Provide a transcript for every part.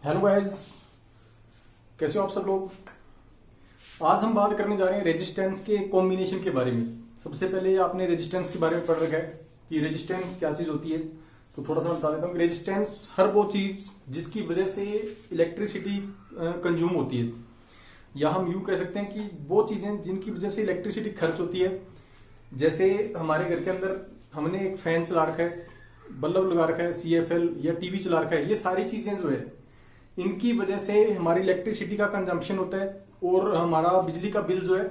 Hello guys, कैसे हो आप सब लोग। आज हम बात करने जा रहे हैं रेजिस्टेंस के कॉम्बिनेशन के बारे में। सबसे पहले आपने रेजिस्टेंस के बारे में पढ़ रखा है कि रेजिस्टेंस क्या चीज होती है, तो थोड़ा सा मैं बता देता हूँ। रेजिस्टेंस हर वो चीज जिसकी वजह से इलेक्ट्रिसिटी कंज्यूम होती है, या हम यूं कह सकते हैं कि वो चीजें जिनकी वजह से इलेक्ट्रिसिटी खर्च होती है। जैसे हमारे घर के अंदर हमने एक फैन चला रखा है, बल्ब लगा रखा है, CFL या टीवी चला रखा है। ये सारी चीजें जो है इनकी वजह से हमारी इलेक्ट्रिसिटी का कंजम्पशन होता है और हमारा बिजली का बिल जो है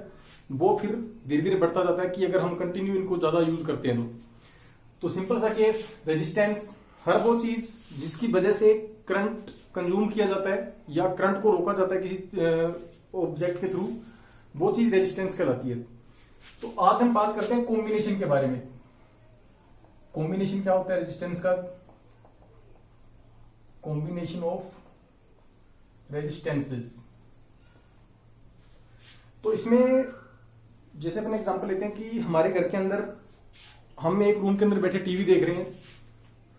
वो फिर धीरे धीरे बढ़ता जाता है कि अगर हम कंटिन्यू इनको ज्यादा यूज करते हैं तो सिंपल सा केस, रेजिस्टेंस हर वो चीज जिसकी वजह से करंट कंज्यूम किया जाता है या करंट को रोका जाता है किसी ऑब्जेक्ट के थ्रू, वो चीज रेजिस्टेंस कहलाती है। तो आज हम बात करते हैं कॉम्बिनेशन के बारे में। कॉम्बिनेशन क्या होता है रेजिस्टेंस का? Combination of resistances. तो इसमें जैसे अपन एग्जांपल लेते हैं कि हमारे घर के अंदर हम एक रूम के अंदर बैठे टीवी देख रहे हैं,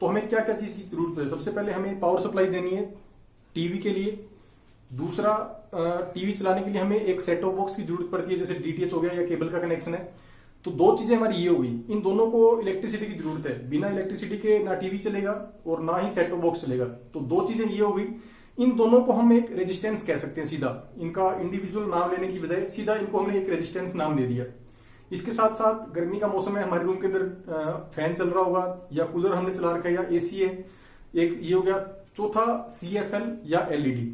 तो हमें क्या क्या चीज की जरूरत है। सबसे पहले हमें पावर सप्लाई देनी है टीवी के लिए। दूसरा, टीवी चलाने के लिए हमें एक सेट टॉप बॉक्स की जरूरत पड़ती है, जैसे DTH हो गया या केबल का कनेक्शन है। तो दो चीजें हमारी ये हो गई। इन दोनों को इलेक्ट्रिसिटी की जरूरत है। बिना इलेक्ट्रिसिटी के ना टीवी चलेगा और ना ही सेट टॉप बॉक्स चलेगा। तो दो चीजें ये हो गई। इन दोनों को हम एक रेजिस्टेंस कह सकते हैं। सीधा इनका इंडिविजुअल नाम लेने की बजाय सीधा इनको हमने एक रेजिस्टेंस नाम दे दिया। इसके साथ साथ गर्मी का मौसम है, हमारे रूम के अंदर फैन चल रहा होगा या कूलर हमने चला रखा है या AC है, एक ये हो गया। चौथा CFL या LED।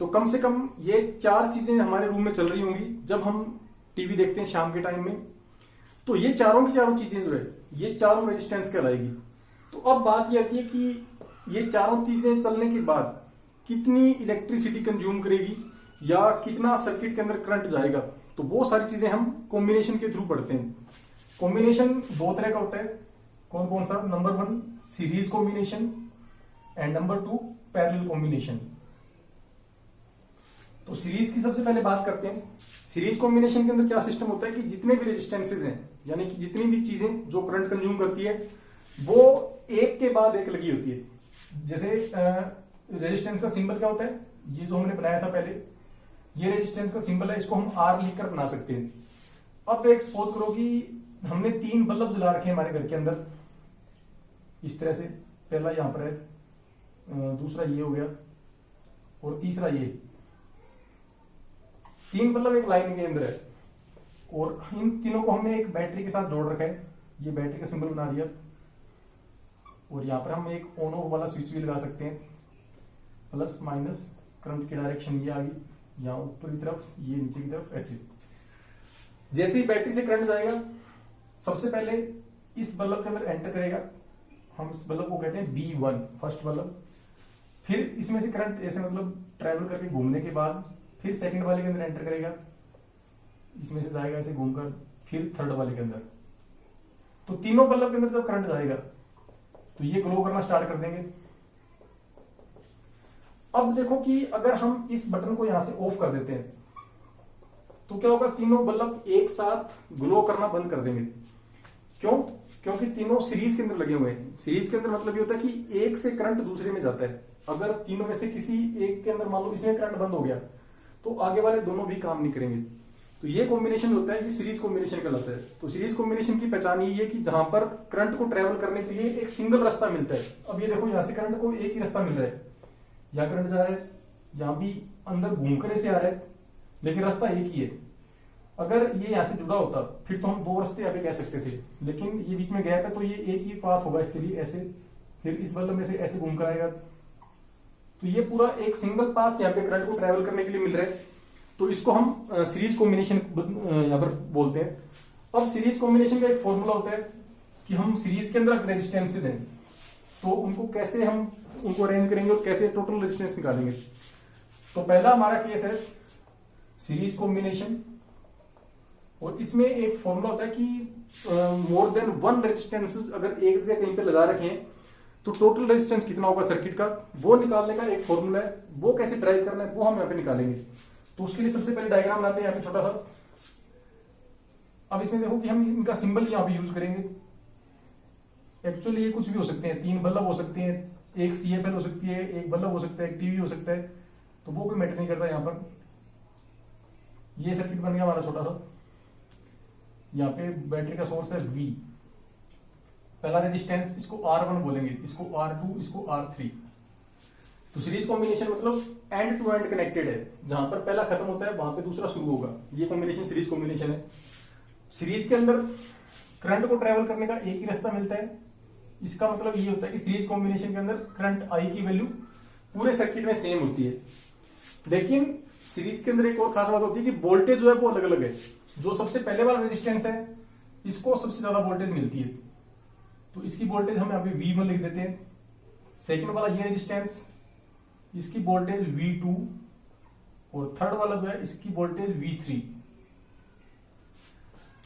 तो कम से कम ये चार चीजें हमारे रूम में चल रही होंगी जब हम टीवी देखते हैं शाम के टाइम में। तो ये चारों की चारों चीजें जो है ये चारों रेजिस्टेंस कहलाएगी। तो अब बात यह आती है कि ये चारों चीजें चलने के बाद कितनी इलेक्ट्रिसिटी कंज्यूम करेगी या कितना सर्किट के अंदर करंट जाएगा। तो वो सारी चीजें हम कॉम्बिनेशन के थ्रू पढ़ते हैं। कॉम्बिनेशन दो तरह का होता है। कौन कौन सा? Number 1 series combination and number 2 parallel combination. तो सीरीज की सबसे पहले बात करते हैं। सीरीज कॉम्बिनेशन के अंदर क्या सिस्टम होता है कि जितने भी रेजिस्टेंसेज हैं, यानी कि जितनी भी चीजें जो करंट कंज्यूम करती है, वो एक के बाद एक लगी होती है। जैसे रेजिस्टेंस का सिंबल क्या होता है? ये जो हमने बनाया था पहले, ये रेजिस्टेंस का सिंबल है। इसको हम R लिखकर बना सकते हैं। अब एक सपोज करो कि हमने 3 बल्ब जला रखे हैं हमारे घर के अंदर इस तरह से। पहला यहां पर है, दूसरा ये हो गया और तीसरा ये। 3 बल्ब एक लाइन के अंदर है और इन तीनों को हमने एक बैटरी के साथ जोड़ रखा है। ये बैटरी का सिंबल बना दिया और यहां पर हम एक ऑन ऑफ वाला स्विच भी लगा सकते हैं। प्लस माइनस करंट की डायरेक्शन ये आ गई, यहाँ ऊपर की तरफ, ये नीचे की तरफ, ऐसे। जैसे ही बैटरी से करंट जाएगा, सबसे पहले इस बल्ब के अंदर एंटर करेगा। हम इस बल्ब को कहते हैं B1, फर्स्ट बल्ब। फिर इसमें से करंट ऐसे मतलब ट्रेवल करके घूमने के बाद फिर सेकंड वाले के अंदर एंटर करेगा, इसमें से जाएगा ऐसे घूमकर, फिर थर्ड वाले के अंदर। तो तीनों बल्ब के अंदर जब करंट जाएगा तो ये ग्लो करना स्टार्ट कर देंगे। अब देखो कि अगर हम इस बटन को यहां से ऑफ कर देते हैं तो क्या होगा? तीनों बल्ब एक साथ ग्लो करना बंद कर देंगे। क्यों? क्योंकि तीनों सीरीज के अंदर लगे हुए हैं। सीरीज के अंदर मतलब ये होता है कि एक से करंट दूसरे में जाता है। अगर तीनों में से किसी एक के अंदर मान लो इसमें करंट बंद हो गया तो आगे वाले दोनों भी काम नहीं करेंगे। तो ये कॉम्बिनेशन होता है, ये सीरीज कॉम्बिनेशन कहलाता है। तो सीरीज कॉम्बिनेशन की पहचान ये है कि जहां पर करंट को ट्रेवल करने के लिए एक सिंगल रास्ता मिलता है। अब ये देखो, यहां से करंट को एक ही रास्ता मिल रहा है, यहां करंट जा रहा है, यहां भी अंदर घूमकर ऐसे आ रहा है, लेकिन रास्ता एक ही है। अगर ये यहां से जुड़ा होता फिर तो हम दो रास्ते यहाँ पे कह सकते थे, लेकिन ये बीच में गैप है तो ये एक ही पाथ होगा इसके लिए, ऐसे। फिर इस बल्ब में से ऐसे घूमकर आएगा। तो ये पूरा एक सिंगल पाथ यहाँ पे करंट को ट्रेवल करने के लिए मिल रहा है। तो इसको हम सीरीज कॉम्बिनेशन यहां पर बोलते हैं। अब सीरीज कॉम्बिनेशन का एक फॉर्मूला होता है कि हम सीरीज के अंदर रेजिस्टेंसेज हैं तो उनको कैसे हम उनको अरेंज करेंगे और कैसे टोटल रेजिस्टेंस निकालेंगे। तो पहला हमारा केस है सीरीज कॉम्बिनेशन, और इसमें एक फॉर्मूला होता है कि मोर देन 1 रेजिस्टेंसेस अगर एक जगह कहीं पे लगा रखे हैं तो टोटल रेजिस्टेंस कितना होगा सर्किट का, वो निकालने का एक फॉर्मूला है। वो कैसे ड्राइव करना है वो हम यहाँ पे निकालेंगे। तो उसके लिए सबसे पहले डायग्राम बनाते हैं यहाँ पे छोटा सा। अब इसमें देखो कि हम इनका सिंबल यहाँ पे यूज करेंगे। एक्चुअली ये कुछ भी हो सकते हैं, 3 बल्ब हो सकते हैं, एक CFL हो सकती है, एक बल्ब हो सकता है, एक टीवी हो सकता है, तो वो कोई मैटर नहीं करता। यहाँ पर ये सर्किट बन गया हमारा छोटा सा। यहाँ पे बैटरी का सोर्स है V, पहला रेजिस्टेंस इसको R1 बोलेंगे, इसको R2, इसको R3। तो सीरीज कॉम्बिनेशन मतलब एंड टू एंड कनेक्टेड है, जहां पर पहला खत्म होता है वहां पे दूसरा शुरू होगा। ये कॉम्बिनेशन सीरीज कॉम्बिनेशन है। सीरीज के अंदर करंट को ट्रेवल करने का एक ही रास्ता मिलता है। इसका मतलब ये होता है कि सीरीज कॉम्बिनेशन के अंदर करंट I की वैल्यू पूरे सर्किट में सेम होती है। लेकिन सीरीज के अंदर एक और खास बात होती है कि वोल्टेज जो है वो अलग अलग है। जो सबसे पहले वाला रेजिस्टेंस है इसको सबसे ज्यादा वोल्टेज मिलती है, तो इसकी वोल्टेज हम यहाँ पे V1 लिख देते हैं। सेकंड वाला ये रेजिस्टेंस, इसकी वोल्टेज V2, और थर्ड वाला जो है इसकी वोल्टेज V3।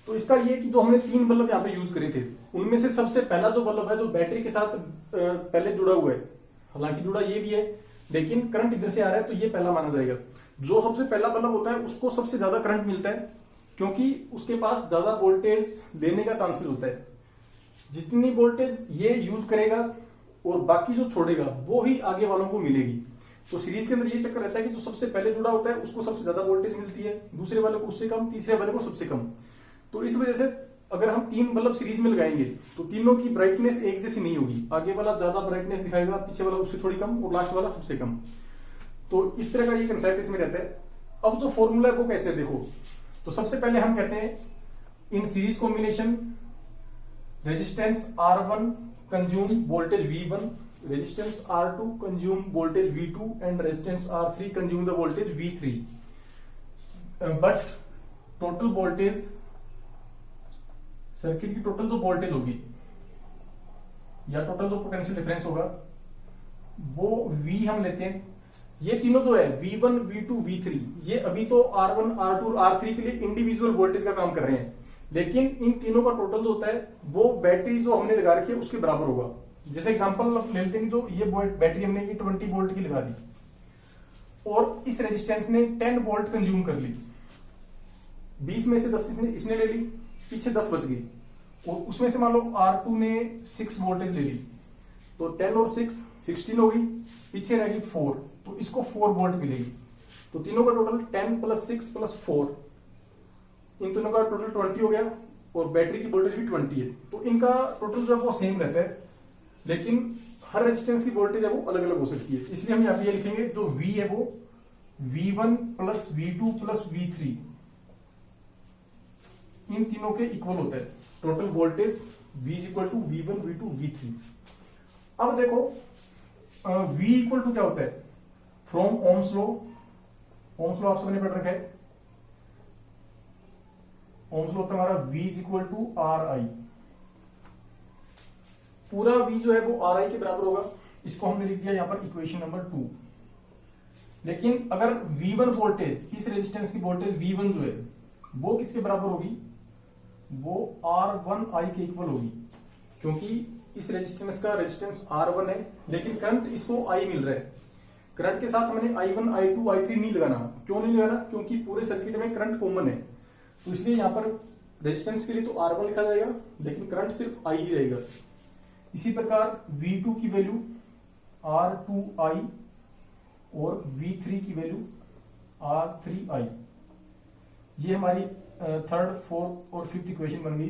तो इसका ये कि जो हमने 3 बल्ब यहाँ पे यूज करे थे, उनमें से सबसे पहला जो बल्ब है जो बैटरी के साथ पहले जुड़ा हुआ है, हालांकि जुड़ा ये भी है लेकिन करंट इधर से आ रहा है, तो ये पहला माना जाएगा। जो सबसे पहला बल्ब होता है उसको सबसे ज्यादा करंट मिलता है, क्योंकि उसके पास ज्यादा वोल्टेज लेने का चांसेस होता है। जितनी वोल्टेज ये यूज करेगा और बाकी जो छोड़ेगा वो ही आगे वालों को मिलेगी। तो सीरीज के अंदर ये चक्कर रहता है कि जो सबसे पहले जुड़ा होता है उसको सबसे ज्यादा वोल्टेज मिलती है, दूसरे वाले को उससे कम, तीसरे वाले को सबसे कम। तो इस वजह से अगर हम 3 बल्ब सीरीज में लगाएंगे तो तीनों की ब्राइटनेस एक जैसी नहीं होगी। आगे वाला ज्यादा ब्राइटनेस दिखाएगा, पीछे वाला उससे थोड़ी कम, और लास्ट वाला सबसे कम। तो इस तरह का ये कंसेप्ट इसमें रहता है। अब जो फॉर्मूला है वो कैसे देखो, तो सबसे पहले हम कहते हैं in series combination resistance R1 consume voltage V1, resistance R2 consume voltage V2 and resistance R3 consume the voltage V3। But total voltage, circuit की टोटल जो वोल्टेज होगी या टोटल जो पोटेंशियल डिफरेंस होगा वो V हम लेते हैं। ये तीनों जो है V1, V2, V3, ये अभी तो R1, R2, R3 के लिए इंडिविजुअल वोल्टेज का काम कर रहे हैं, लेकिन इन तीनों का टोटल जो होता है वो बैटरी जो हमने लगा रखी है उसके बराबर होगा। जैसे एग्जांपल ले लेते हैं, जो ये बैटरी हमने ये 20 वोल्ट की लगा दी और इस रेजिस्टेंस ने 10 वोल्ट कंज्यूम कर ली, 20 में से 10 इसने ले ली, पीछे 10 बच गई, और उसमें से मान लो R2 ने 6 वोल्टेज ले ली, तो 10 और 6 16 हो गई, पीछे रह गई 4, तो इसको 4 वोल्ट मिलेगी। तो तीनों का टोटल 10 + 6 + 4, इन तीनों का टोटल 20 हो गया, और बैटरी की वोल्टेज भी 20 है। तो इनका टोटल जो है वो सेम रहता है, लेकिन हर रेजिस्टेंस की वोल्टेज है वो अलग अलग हो सकती है। इसलिए हम यहाँ पे ये लिखेंगे जो V है वो V1 + V2 + V3 इन तीनों के इक्वल होता है। Total voltage V = V1, V2, V3। अब देखो V = क्या होता है, from Ohm's law. Ohm's law आप सबने पढ़ रखा है। ओम्स लॉ होता है हमारा V = RI। पूरा V जो है वो RI के बराबर होगा। इसको हमने लिख दिया यहां पर इक्वेशन नंबर 2। लेकिन अगर V1 वोल्टेज, इस रेजिस्टेंस की वोल्टेज V1 जो है वो किसके बराबर होगी, वो R1I के इक्वल होगी, क्योंकि इस रेजिस्टेंस का रेजिस्टेंस R1 है लेकिन करंट इसको I मिल रहा है। करंट के साथ हमने I1, I2, I3 नहीं लगाना। क्यों नहीं लगाना, क्योंकि पूरे सर्किट में करंट कॉमन है, तो इसलिए यहां पर रेजिस्टेंस के लिए तो R1 लिखा जाएगा लेकिन करंट सिर्फ I ही रहेगा। इसी प्रकार V2 की वैल्यू R2I और V3 की वैल्यू R3I। ये हमारी 3rd, 4th और 5th इक्वेशन बन गई।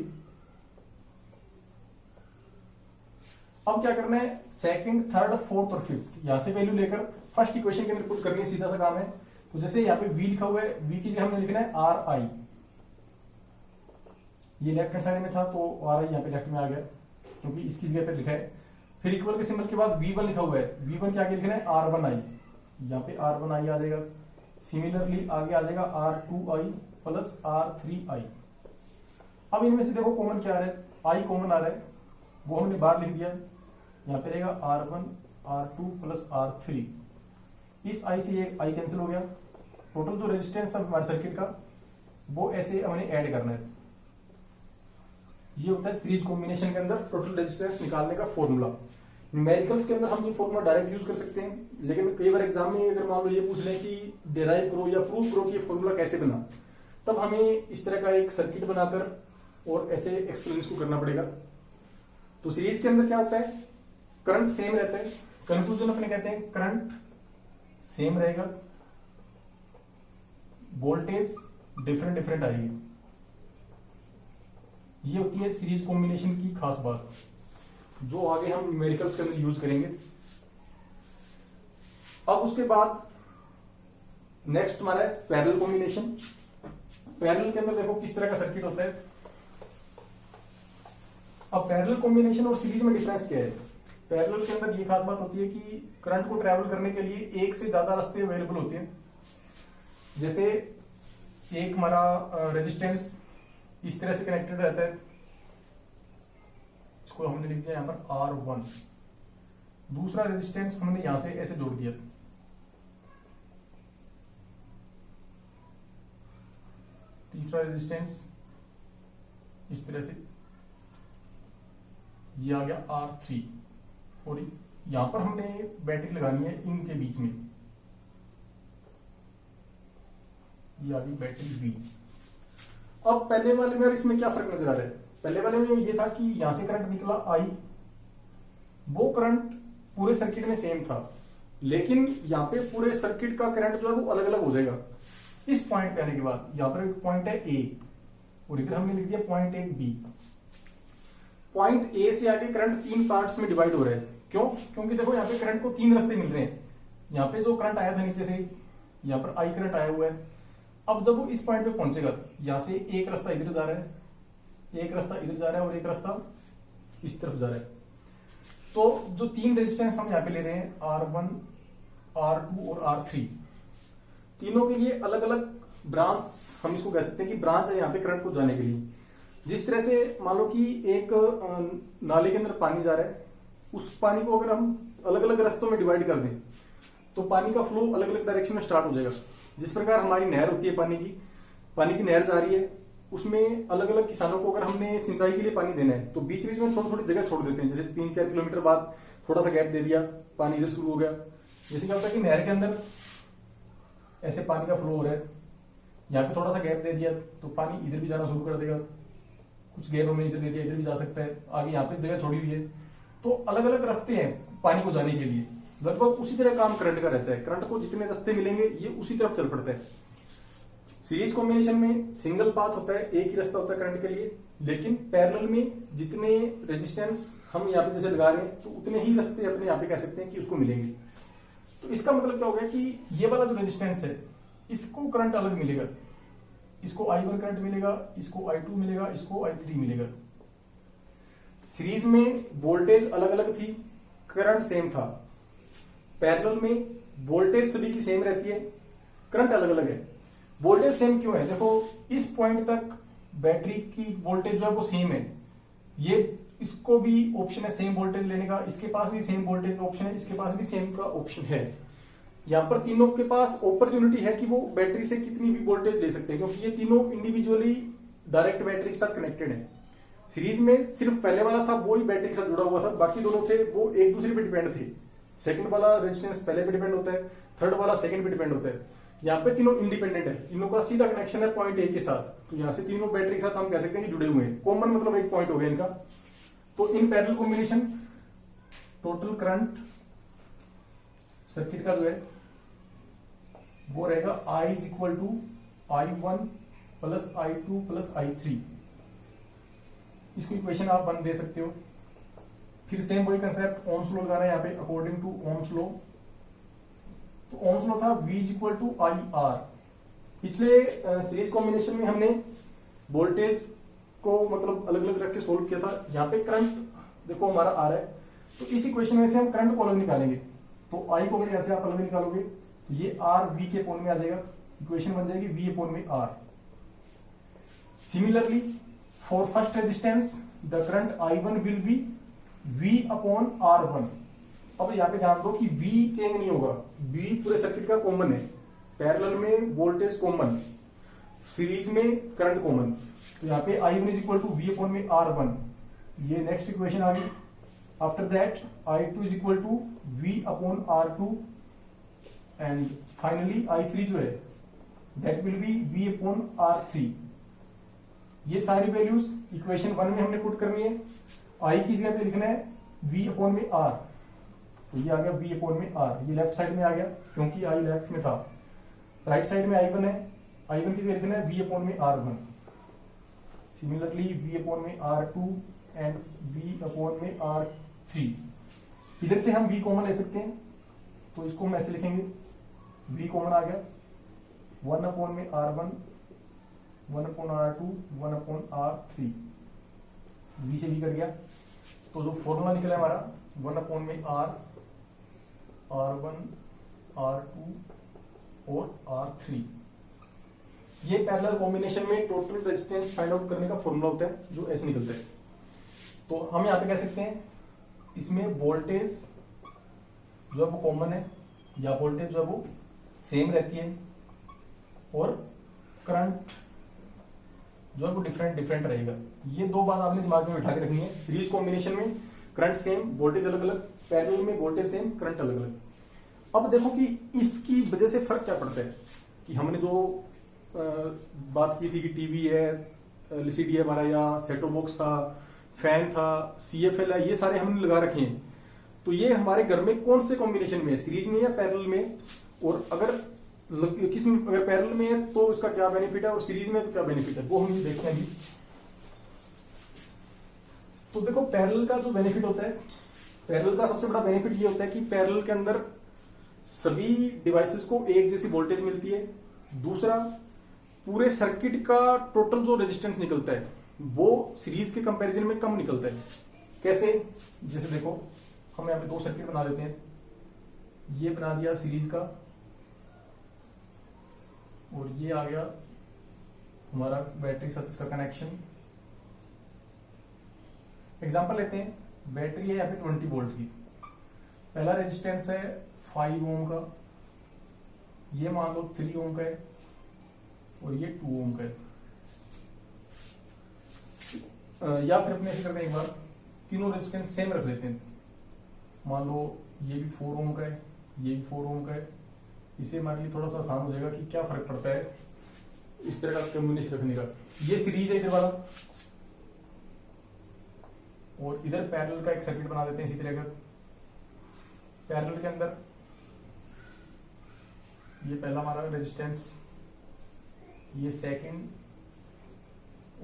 अब क्या करना है, 2nd, 3rd, 4th और 5th यहां से वैल्यू लेकर फर्स्ट इक्वेशन के अंदर पुट करनी, सीधा सा काम है। तो जैसे यहाँ पे V लिखा हुआ है, V की जगह हमने लिखना है RI। ये लेफ्ट हैंड साइड में था तो RI यहाँ पे लेफ्ट में आ गया क्योंकि इसकी जगह पे लिखा है। फिर इक्वल के सिंबल के बाद V1 लिखा हुआ है, V1 के आगे लिखना है R1I, यहाँ पे R1I आ जाएगा। सिमिलरली आगे आ जाएगा R2I + R3I। अब इनमें से देखो कॉमन क्या आ रहा है, I कॉमन आ रहा है, वो हमने बाहर लिख दिया। यहाँ पे रहेगा R1, R2 + R3। इस I से ये I कैंसिल हो गया। टोटल जो रेजिस्टेंस है हमारे सर्किट का वो ऐसे हमने ऐड करना है। ये होता है सीरीज कॉम्बिनेशन के अंदर टोटल रेजिस्टेंस निकालने का फॉर्मूला। न्यूमेरिकल्स के अंदर हम ये फॉर्मूला डायरेक्ट यूज कर सकते हैं, लेकिन कई बार एग्जाम में अगर मान लो ये पूछ लें कि डिराइव करो या प्रूव करो कि ये फॉर्मूला कैसे बना, तब हमें इस तरह का एक सर्किट बनाकर और ऐसे एक्सप्लेन को करना पड़ेगा। तो सीरीज के अंदर क्या होता है, करंट सेम रहता है, कंक्लूजन अपने कहते हैं करंट सेम रहेगा, वोल्टेज डिफरेंट डिफरेंट आएगी। ये होती है सीरीज कॉम्बिनेशन की खास बात, जो आगे हम न्यूमेरिकल्स के अंदर यूज करेंगे। अब उसके बाद नेक्स्ट हमारा है पैरेलल कॉम्बिनेशन। पैरेलल के अंदर देखो किस तरह का सर्किट होता है। अब पैरेलल कॉम्बिनेशन और सीरीज में डिफरेंस क्या है? पैरेलल के अंदर ये खास बात होती है कि करंट को ट्रेवल करने के लिए एक से ज्यादा रास्ते अवेलेबल होते हैं। जैसे एक हमारा रेजिस्टेंस इस तरह से कनेक्टेड रहता है, इसको हमने लिख दिया यहां पर R1। दूसरा रेजिस्टेंस हमने यहां से ऐसे जोड़ दिया, तीसरा रेजिस्टेंस इस तरह से, ये आ गया R3, और यहां पर हमने बैटरी लगानी है इनके बीच में, ये आ गई बैटरी B। अब पहले वाले में और इसमें क्या फर्क नजर आ रहा है? पहले वाले में ये था कि यहां से करंट निकला I, वो करंट पूरे सर्किट में सेम था, लेकिन यहां पे पूरे सर्किट का करंट जो है वो अलग अलग हो जाएगा। इस पॉइंट पे आने के बाद यहां पर एक पॉइंट है A और इधर हमने लिख दिया पॉइंट एक B। पॉइंट A से आगे करंट तीन पार्ट्स में डिवाइड हो रहा है। क्यों? क्योंकि देखो यहाँ पे करंट को तीन रास्ते मिल रहे हैं। यहाँ पे जो करंट आया था नीचे से, यहाँ पर I करंट आया हुआ है। अब जब वो इस पॉइंट पे पहुंचेगा, यहां से एक रास्ता इधर जा रहा है, एक रास्ता इधर जा रहा है और एक रास्ता इस तरफ जा रहा है। तो जो तीन रेजिस्टेंस हम यहाँ पे ले रहे हैं, R1, R2 और R3, तीनों के लिए अलग अलग ब्रांच, हम इसको कह सकते हैं कि ब्रांच है यहाँ पे करंट को जाने के लिए। जिस तरह से मान लो कि एक नाले के अंदर पानी जा रहा है, उस पानी को अगर हम अलग अलग रास्तों में डिवाइड कर दें तो पानी का फ्लो अलग अलग डायरेक्शन में स्टार्ट हो जाएगा। जिस प्रकार हमारी नहर होती है, पानी की नहर जा रही है, उसमें अलग अलग किसानों को अगर हमने सिंचाई के लिए पानी देना है तो बीच बीच में थोड़ी थोड़ी जगह छोड़ देते हैं। जैसे 3-4 किलोमीटर बाद थोड़ा सा गैप दे दिया, पानी इधर शुरू हो गया। जैसे क्या होता है कि नहर के अंदर ऐसे पानी का फ्लो हो रहा है, यहाँ पे थोड़ा सा गैप दे दिया तो पानी इधर भी जाना शुरू कर देगा। कुछ गैप हमने इधर दे दिया, इधर भी जा सकता है, आगे यहाँ पे जगह छोड़ी हुई है। तो अलग अलग रास्ते हैं पानी को जाने के लिए। लगभग उसी तरह काम करंट का रहता है। करंट को जितने रास्ते मिलेंगे ये उसी तरफ चल पड़ता है। सीरीज कॉम्बिनेशन में सिंगल पाथ होता है, एक ही रास्ता होता है करंट के लिए। लेकिन पैरेलल में जितने रेजिस्टेंस हम यहाँ पे जैसे लगा रहे हैं तो उतने ही रास्ते अपने यहाँ पे कह सकते हैं कि उसको मिलेंगे। तो इसका मतलब क्या हो गया कि ये वाला जो रेजिस्टेंस है इसको करंट अलग मिलेगा, इसको I1 करंट मिलेगा, इसको I2 मिलेगा, इसको I3 मिलेगा। सीरीज में वोल्टेज अलग अलग थी, करंट सेम था। पैरेलल में वोल्टेज सभी की सेम रहती है, करंट अलग अलग है। वोल्टेज सेम क्यों है? देखो इस पॉइंट तक बैटरी की वोल्टेज जो है वो सेम है। ये इसको भी ऑप्शन है सेम वोल्टेज लेने का, इसके पास भी सेम वोल्टेज का ऑप्शन है, इसके पास भी सेम का ऑप्शन है। यहां पर तीनों के पास अपॉर्चुनिटी है कि वो बैटरी से कितनी भी वोल्टेज ले सकते हैं, क्योंकि ये तीनों इंडिविजुअली डायरेक्ट बैटरी के साथ कनेक्टेड है। सीरीज में सिर्फ पहले वाला था वो ही बैटरी के साथ जुड़ा हुआ था, बाकी दोनों थे वो एक दूसरे पे डिपेंड थे। सेकंड वाला रेजिस्टेंस पहले पे डिपेंड होता है, थर्ड वाला सेकंड पे डिपेंड होता है। यहाँ पे तीनों इंडिपेंडेंट है, तीनों का सीधा कनेक्शन है पॉइंट ए के साथ। तो यहाँ से तीनों बैटरी के साथ हम कह सकते हैं कि जुड़े हुए हैं। कॉमन मतलब एक पॉइंट हो गया इनका। तो इन parallel combination total current circuit का जो है वो रहेगा I is equal to I1 plus I2 plus I3। इसको इक्वेशन आप बन दे सकते हो। फिर सेम वही कंसेप्ट, ओम्स लॉ लगाना है यहाँ पे अकॉर्डिंग टू ओम्स लॉ। तो ओम्स लॉ था V is equal to IR। पिछले सीरीज कॉम्बिनेशन में हमने वोल्टेज को मतलब अलग अलग रख के सोल्व किया था। यहाँ पे करंट देखो हमारा आ रहा है, तो इस इक्वेशन में से हम करंट को अलग निकालेंगे। तो I को अगर ऐसे आप अलग निकालोगे तो ये R V के अपॉन में आ जाएगा, इक्वेशन बन जाएगी V अपॉन में R। Similarly for first resistance the current I1 will be V upon R1। अब यहाँ पे ध्यान दो कि V चेंज नहीं होगा, V पूरे सर्किट का कॉमन है। पैरेलल में वोल्टेज कॉमन, सीरीज में करंट कॉमन। तो यहाँ पे I1 is equal to V upon में R1, ये नेक्स्ट इक्वेशन आ गई। After that I2 is equal to V upon R2 and finally I3 जो है that will be V upon R3। ये सारी वैल्यूज इक्वेशन 1 में हमने पुट करनी है। I की जगह पे लिखना है V अपॉन में R। तो ये आ गया V अपॉन में R, ये लेफ्ट साइड में आ गया क्योंकि I लेफ्ट में था। राइट साइड में I1 है, I1 की जगह लिखना है V अपॉन में R1। सिमिलरली V अपॉन में R2 एंड V अपॉन में R3। इधर से हम V कॉमन ले सकते हैं, तो इसको हम ऐसे लिखेंगे, V कॉमन आ गया 1 अपॉन में R1, 1 upon R2, 1 upon R3। V से V कट गया, तो जो फॉर्मूला निकला हमारा 1 अपॉन में R, R1, R2 और R3। ये पैरेलल कॉम्बिनेशन में टोटल रेजिस्टेंस फाइंड आउट करने का फॉर्मूला होता है, जो ऐसे निकलता है। तो हम यहाँ पे कह सकते हैं इसमें वोल्टेज जो है वो कॉमन है, या वोल्टेज जो है वो सेम रहती है, और करंट जो है वो डिफरेंट रहेगा। ये दो बात आपने दिमाग में बिठा के रखनी है। सीरीज कॉम्बिनेशन में करंट सेम, वोल्टेज अलग अलग, पैरेलल में वोल्टेज सेम, करंट अलग अलग। अब देखो कि इसकी वजह से फर्क क्या पड़ता है, कि हमने जो बात की थी कि टीवी है, एलसीडी है हमारा, या सेटो बॉक्स था, फैन था, सीएफएल है, ये सारे हमने लगा रखे हैं। तो ये हमारे घर में कौन से कॉम्बिनेशन में है, सीरीज में या पैरेलल में, और अगर किसी में अगर पैरेलल में है तो इसका क्या बेनिफिट है, और सीरीज में तो क्या बेनिफिट है, वो हम देखते हैं अभी। तो देखो पैरेलल का जो बेनिफिट होता है, पैरेलल का सबसे बड़ा बेनिफिट ये होता है कि पैरेलल के अंदर सभी डिवाइसेस को एक जैसी वोल्टेज मिलती है। दूसरा, पूरे सर्किट का टोटल जो रेजिस्टेंस निकलता है वो सीरीज के कंपैरिजन में कम निकलता है। कैसे? जैसे देखो हम यहाँ पे दो सर्किट बना देते हैं, ये बना दिया सीरीज का, और ये आ गया हमारा बैटरी साथ इसका कनेक्शन। एग्जांपल लेते हैं, बैटरी है यहाँ पे 20 वोल्ट की, पहला रेजिस्टेंस है 5 ओम का, ये मान लो 3 ओम का है, और ये 2 ओम का है। या फिर अपने ऐसे करते हैं, एक बार तीनों रेजिस्टेंस सेम रख लेते हैं। मान लो ये भी 4 ओम का है, ये भी 4 ओम का है। इससे हमारे लिए थोड़ा सा आसान हो जाएगा कि क्या फर्क पड़ता है इस तरह का कम्युनिकेशन रखने का। ये सीरीज है इधर वाला, और इधर पैरेलल का एक सर्किट बना देते हैं इसी तरह का। पैरेलल के अंदर ये पहला हमारा रेजिस्टेंस, ये सेकंड,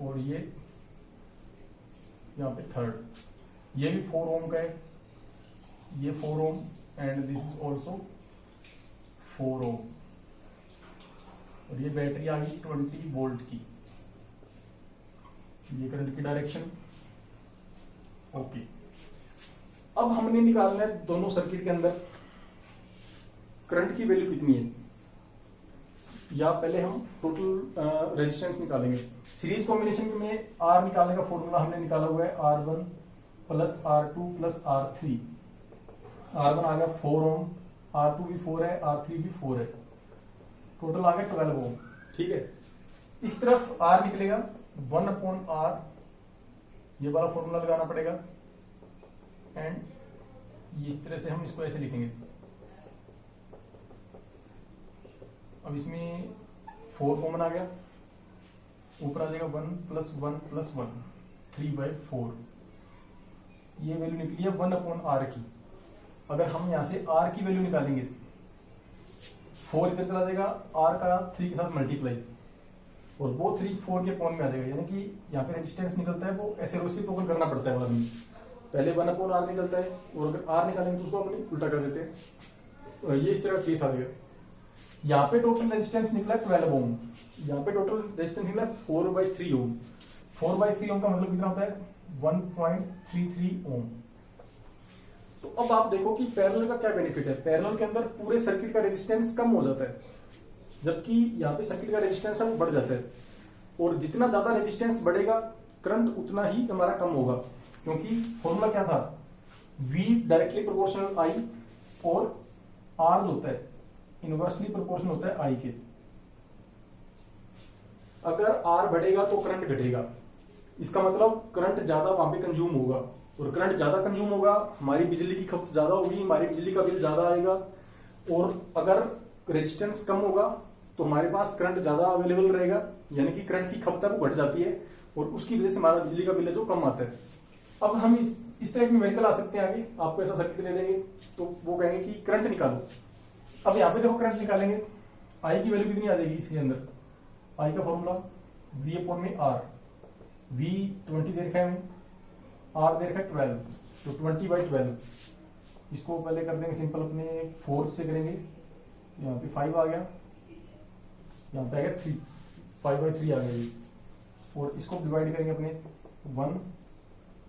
और ये यहाँ पे थर्ड। ये भी 4 ओम का है, ये 4 ओम, एंड दिस इज ऑल्सो 4 ओम। और ये बैटरी आ गई 20 वोल्ट की, ये करंट की डायरेक्शन। ओके, अब हमने निकालना है दोनों सर्किट के अंदर करंट की वैल्यू कितनी है, या पहले हम टोटल रेजिस्टेंस निकालेंगे। सीरीज कॉम्बिनेशन में आर निकालने का फॉर्मूला हमने निकाला हुआ है R1 plus R2 plus R3। R1 आ गया 4 ओम, R2 भी 4 है, R3 भी 4 है, टोटल आ गया 12 ओम। ठीक है, इस तरफ R निकलेगा 1 अपॉन R, ये वाला फॉर्मूला लगाना पड़ेगा, एंड इस तरह से हम इसको ऐसे लिखेंगे। अब इसमें 4 कॉमन आ गया, ऊपर आ जाएगा 1 प्लस 1 प्लस 1, 3/4। ये वैल्यू निकली है 1 अपॉन R की। अगर हम यहां से R की वैल्यू निकालेंगे, 4 इधर चला जाएगा, R का 3 के साथ मल्टीप्लाई, और वो 3 4 के अपॉन में आ जाएगा। यानी कि यहाँ पे रेजिस्टेंस निकलता है वो ऐसे रेसिप्रोकल करना पड़ता है बाद में। पहले 1 अपॉन R निकलता है, और अगर R निकालेंगे तो उसको अपने उल्टा कर देते हैं। ये इस तरह का केस आ जाएगा। यहाँ पे टोटल रेजिस्टेंस निकला 12 ओम, यहाँ पे टोटल रेजिस्टेंस निकला 4/3 ओम। 4/3 ओम का मतलब कितना होता है? 1.33 ओम। तो अब आप देखो कि पैरेलल का क्या बेनिफिट है। पैरेलल के अंदर पूरे सर्किट का रेजिस्टेंस कम हो जाता है, जबकि यहाँ पे सर्किट का रेजिस्टेंस है बढ़ जाता है। और जितना ज्यादा रेजिस्टेंस बढ़ेगा, करंट उतना ही हमारा कम होगा, क्योंकि फॉर्मूला क्या था? V डायरेक्टली प्रोपोर्शनल I, और R जो होता है इनवर्सली प्रोपोर्शनल होता है I के। अगर R बढ़ेगा तो करंट घटेगा, इसका मतलब करंट ज्यादा वहां पे कंज्यूम होगा, और करंट ज्यादा कंज्यूम होगा, हमारी बिजली की खपत ज्यादा होगी, हमारी बिजली का बिल ज्यादा आएगा। और अगर रेजिस्टेंस कम होगा तो हमारे पास करंट ज्यादा अवेलेबल रहेगा, यानी कि करंट की खपत वो घट जाती है, और उसकी वजह से हमारा बिजली का बिल है जो कम आता है। अब हम इस इस तरह के न्यूमेरिकल आ सकते हैं आगे, आपको ऐसा सर्किट दे देंगे तो वो कहेंगे कि करंट निकालो। अब यहाँ पे देखो करंट निकालेंगे, आई की वैल्यू कितनी आ जाएगी इसके अंदर, आई का फॉर्मूला V अपॉन में R, V 20 दे रखा है हमें, R दे रखा है 12, तो 20/12 इसको पहले कर देंगे सिंपल, अपने 4 से करेंगे, यहाँ पे 5 आ गया, यहाँ पे आ गया 3, 5/3 आ गया ये, और इसको डिवाइड करेंगे अपने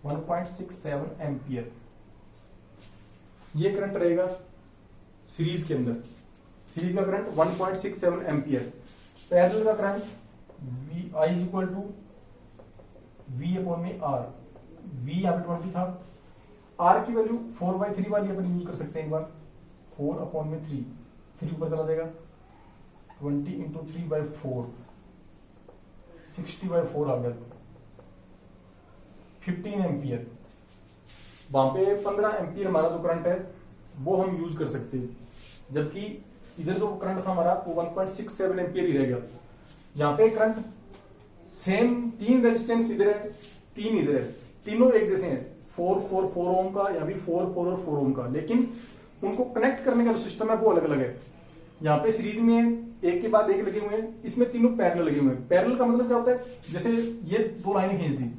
1.67 एम्पियर। ये करंट रहेगा सीरीज के अंदर, सीरीज का करंट 1.67 एम्पियर। पैरेलल का current I is equal to V upon में R, V यहाँ पे 20 था, R की वैल्यू 4/3 वाली अपन यूज कर सकते हैं एक बार, 4 अपॉन में 3 ऊपर चला जाएगा, 20 इंटू 3/4 60/4 आ गया, 15 एम्पियर। वहां पे 15 एम्पियर हमारा जो करंट है वो हम यूज कर सकते हैं, जबकि इधर जो करंट था हमारा वो 1.67 एम्पियर ही रहेगा। यहाँ पे करंट सेम, 3 रेजिस्टेंस इधर है, 3 इधर है, तीनों एक जैसे हैं, 4 ओम का या भी 4 और 4 ओम का, लेकिन उनको कनेक्ट करने का जो सिस्टम है वो अलग अलग है। यहाँ पे सीरीज में एक के बाद एक लगे हुए हैं, इसमें तीनों पैरेलल लगे हुए हैं। पैरेलल का मतलब क्या होता है, जैसे ये 2 लाइनें खींच दी,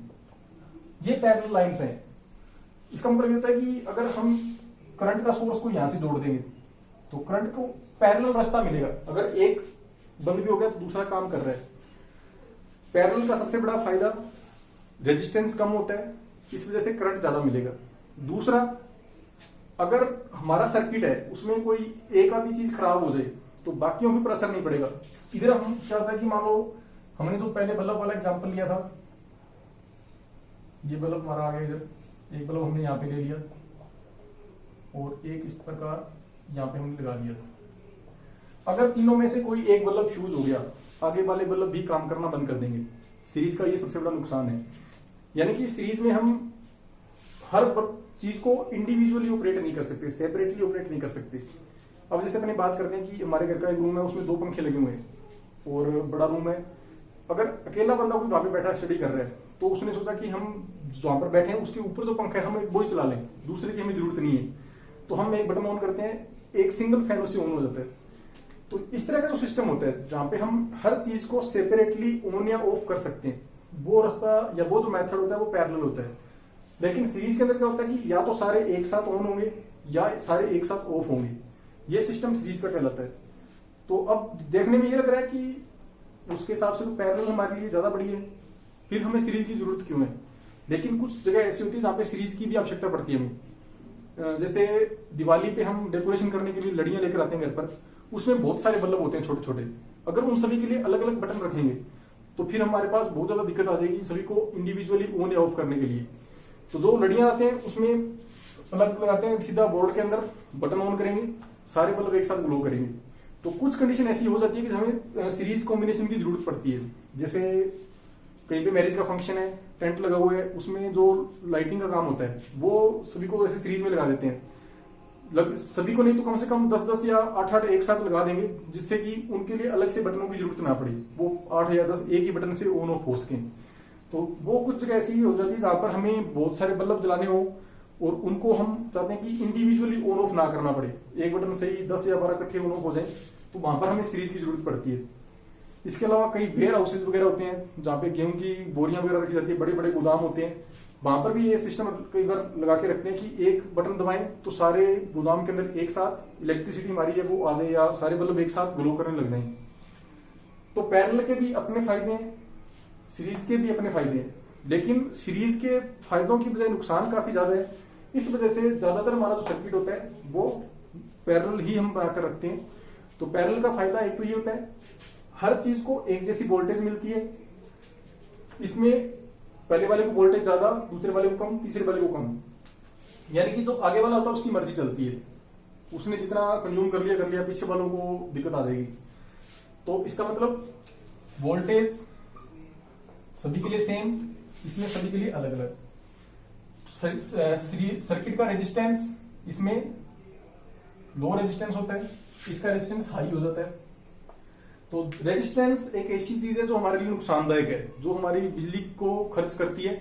ये पैरेलल लाइंस हैं। इसका मतलब ये होता है कि अगर हम करंट का सोर्स को यहां से जोड़ देंगे तो करंट को पैरेलल रास्ता मिलेगा। अगर एक बंद भी हो गया तो दूसरा काम कर रहा है। पैरेलल का सबसे बड़ा फायदा, रेजिस्टेंस कम होता है, इस वजह से करंट ज्यादा मिलेगा। दूसरा, अगर हमारा सर्किट है उसमें कोई एक आधी चीज खराब हो जाए तो बाकियों के ऊपर असर नहीं पड़ेगा। इधर हम क्या होता है कि मान लो हमने जो पहले बल्ब वाला एग्जांपल लिया था, ये बल्ब हमारा आ गया, इधर एक बल्ब हमने यहाँ पे ले लिया और एक इस प्रकार यहाँ पे हमने लगा दिया। अगर तीनों में से कोई एक बल्ब फ्यूज हो गया, आगे वाले बल्ब भी काम करना बंद कर देंगे। सीरीज का ये सबसे बड़ा नुकसान है, यानी कि सीरीज में हम हर चीज को इंडिविजुअली ऑपरेट नहीं कर सकते, सेपरेटली ऑपरेट नहीं कर सकते। अब जैसे अपने बात करते हैं कि हमारे घर का एक रूम है, उसमें 2 पंखे लगे हुए हैं और बड़ा रूम है। अगर अकेला बंदा कोई वहां पे बैठा स्टडी कर रहा है तो उसने सोचा कि हम जहां पर बैठे हैं उसके ऊपर जो पंखा है हम वो ही चला लें, दूसरे की हमें जरूरत नहीं है। तो हम एक बटन ऑन करते हैं, एक सिंगल फैन उससे ऑन हो जाता है। तो इस तरह का जो सिस्टम होता है जहां पे हम हर चीज को सेपरेटली ऑन या ऑफ कर सकते हैं, वो रास्ता या वो जो मेथड होता है वो पैरेलल होता है। लेकिन सीरीज के अंदर क्या होता है कि या तो सारे एक साथ ऑन होंगे या सारे एक साथ ऑफ होंगे। ये सिस्टम सीरीज का कहलाता है। तो अब देखने में ये लग रहा है कि उसके हिसाब से तो पैरेलल हमारे लिए ज्यादा बड़ी है, फिर हमें सीरीज की जरूरत क्यों है। लेकिन कुछ जगह ऐसी होती है जहां पे सीरीज की भी आवश्यकता पड़ती है हमें। जैसे दिवाली पे हम डेकोरेशन करने के लिए लड़ियां लेकर आते हैं घर पर, उसमें बहुत सारे बल्ब होते हैं छोटे छोटे। अगर उन सभी के लिए अलग अलग बटन रखेंगे तो फिर हमारे पास बहुत ज्यादा दिक्कत आ जाएगी सभी को इंडिविजुअली ऑन या ऑफ करने के लिए। तो जो लड़ियां आते हैं उसमें प्लग लगाते हैं, सीधा बोर्ड के अंदर बटन ऑन करेंगे, सारे बल्ब एक साथ ग्लो करेंगे। तो कुछ कंडीशन ऐसी हो जाती है कि हमें सीरीज कॉम्बिनेशन की जरूरत पड़ती है। जैसे कहीं पे मैरिज का फंक्शन है, टेंट लगा हुआ है, उसमें जो लाइटिंग का काम होता है वो सभी को ऐसे सीरीज में लगा देते हैं। सभी को नहीं तो कम से कम 10-10 या 8-8 एक साथ लगा देंगे, जिससे कि उनके लिए अलग से बटनों की जरूरत ना पड़े, वो 8 या 10 एक ही बटन से ऑन ऑफ हो सके। तो वो कुछ जगह ऐसी हो जाती है जहां पर हमें बहुत सारे बल्ब जलाने हो और उनको हम चाहते हैं कि इंडिविजुअली ऑन ऑफ ना करना पड़े, एक बटन से ही 10 या 12 इकट्ठे ऑन ऑफ हो जाए, तो वहां पर हमें सीरीज की जरूरत पड़ती है। इसके अलावा कई वेयर हाउसेज वगैरह होते हैं जहां पे गेहूं की बोरियां वगैरह रखी जाती है, बड़े बड़े गोदाम होते हैं, वहां पर भी ये सिस्टम कई बार लगा के रखते हैं कि एक बटन दबाएं तो सारे गोदाम के अंदर एक साथ इलेक्ट्रिसिटी हमारी है वो आ जाए या सारे बल्ब एक साथ ग्लो करने लग जाएं। तो पैरेलल के भी अपने फायदे हैं, सीरीज के भी अपने फायदे हैं, लेकिन सीरीज के फायदों की बजाय नुकसान काफी ज्यादा है। इस वजह से ज्यादातर हमारा जो सर्किट होता है वो पैरेलल ही हम बनाकर रखते हैं। तो पैरेलल का फायदा एक तो ये होता है हर चीज को एक जैसी वोल्टेज मिलती है। इसमें पहले वाले को वोल्टेज ज्यादा, दूसरे वाले को कम, तीसरे वाले को कम, यानी कि जो आगे वाला होता है उसकी मर्जी चलती है, उसने जितना कंज्यूम कर लिया, पीछे वालों को दिक्कत आ जाएगी। तो इसका मतलब वोल्टेज सभी के लिए सेम, इसमें सभी के लिए अलग अलग। सर्किट का रेजिस्टेंस इसमें लो रेजिस्टेंस होता है, इसका रेजिस्टेंस हाई हो जाता है। तो रेजिस्टेंस एक ऐसी चीज है जो हमारे लिए नुकसानदायक है, जो हमारी बिजली को खर्च करती है।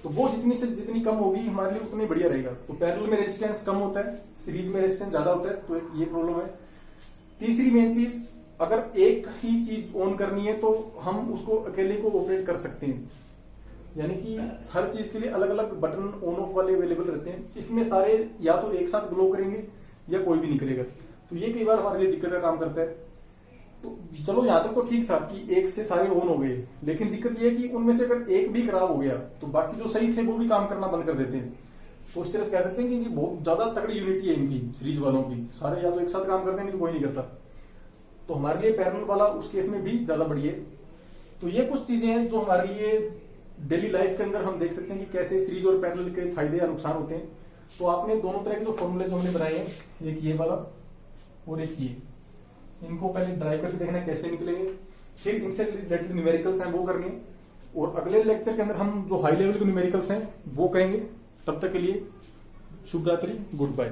तो वो जितनी से जितनी कम होगी हमारे लिए उतनी बढ़िया रहेगा। तो पैरेलल में रेजिस्टेंस कम होता है, सीरीज में रेजिस्टेंस ज्यादा होता है, तो एक ये प्रॉब्लम है। तीसरी मेन चीज, अगर एक ही चीज ऑन करनी है तो हम उसको अकेले को ऑपरेट कर सकते हैं, यानी कि हर चीज के लिए अलग अलग बटन ऑन ऑफ वाले अवेलेबल रहते हैं। इसमें सारे या तो एक साथ ग्लो करेंगे या कोई भी नहीं करेगा, तो ये कई बार हमारे लिए दिक्कत का काम करता है। तो चलो यहां तक तो ठीक था कि एक से सारे ऑन हो गए, लेकिन दिक्कत ये है कि उनमें से अगर एक भी खराब हो गया तो बाकी जो सही थे वो भी काम करना बंद कर देते हैं। तो इस तरह से कह सकते हैं कि इनकी बहुत ज्यादा तगड़ी यूनिटी है इनकी सीरीज वालों की, सारे या तो एक साथ काम करते हैं नहीं तो कोई नहीं करता। तो हमारे लिए पैरेलल वाला उस केस में भी ज्यादा बढ़िया है। तो ये कुछ चीजें हैं जो हमारे लिए डेली लाइफ के अंदर हम देख सकते हैं कि कैसे सीरीज और पैरेलल के फायदे या नुकसान होते हैं। तो आपने दोनों तरह के जो फॉर्मूले जो हमने बनाए हैं, एक ये वाला और एक ये, इनको पहले ड्राइव करके देखना कैसे निकलेंगे, फिर इनसे रिलेटेड न्यूमेरिकल्स हैं वो करने, और अगले लेक्चर के अंदर हम जो हाई लेवल के न्यूमेरिकल्स हैं वो करेंगे। तब तक के लिए शुभ रात्रि, गुड बाय।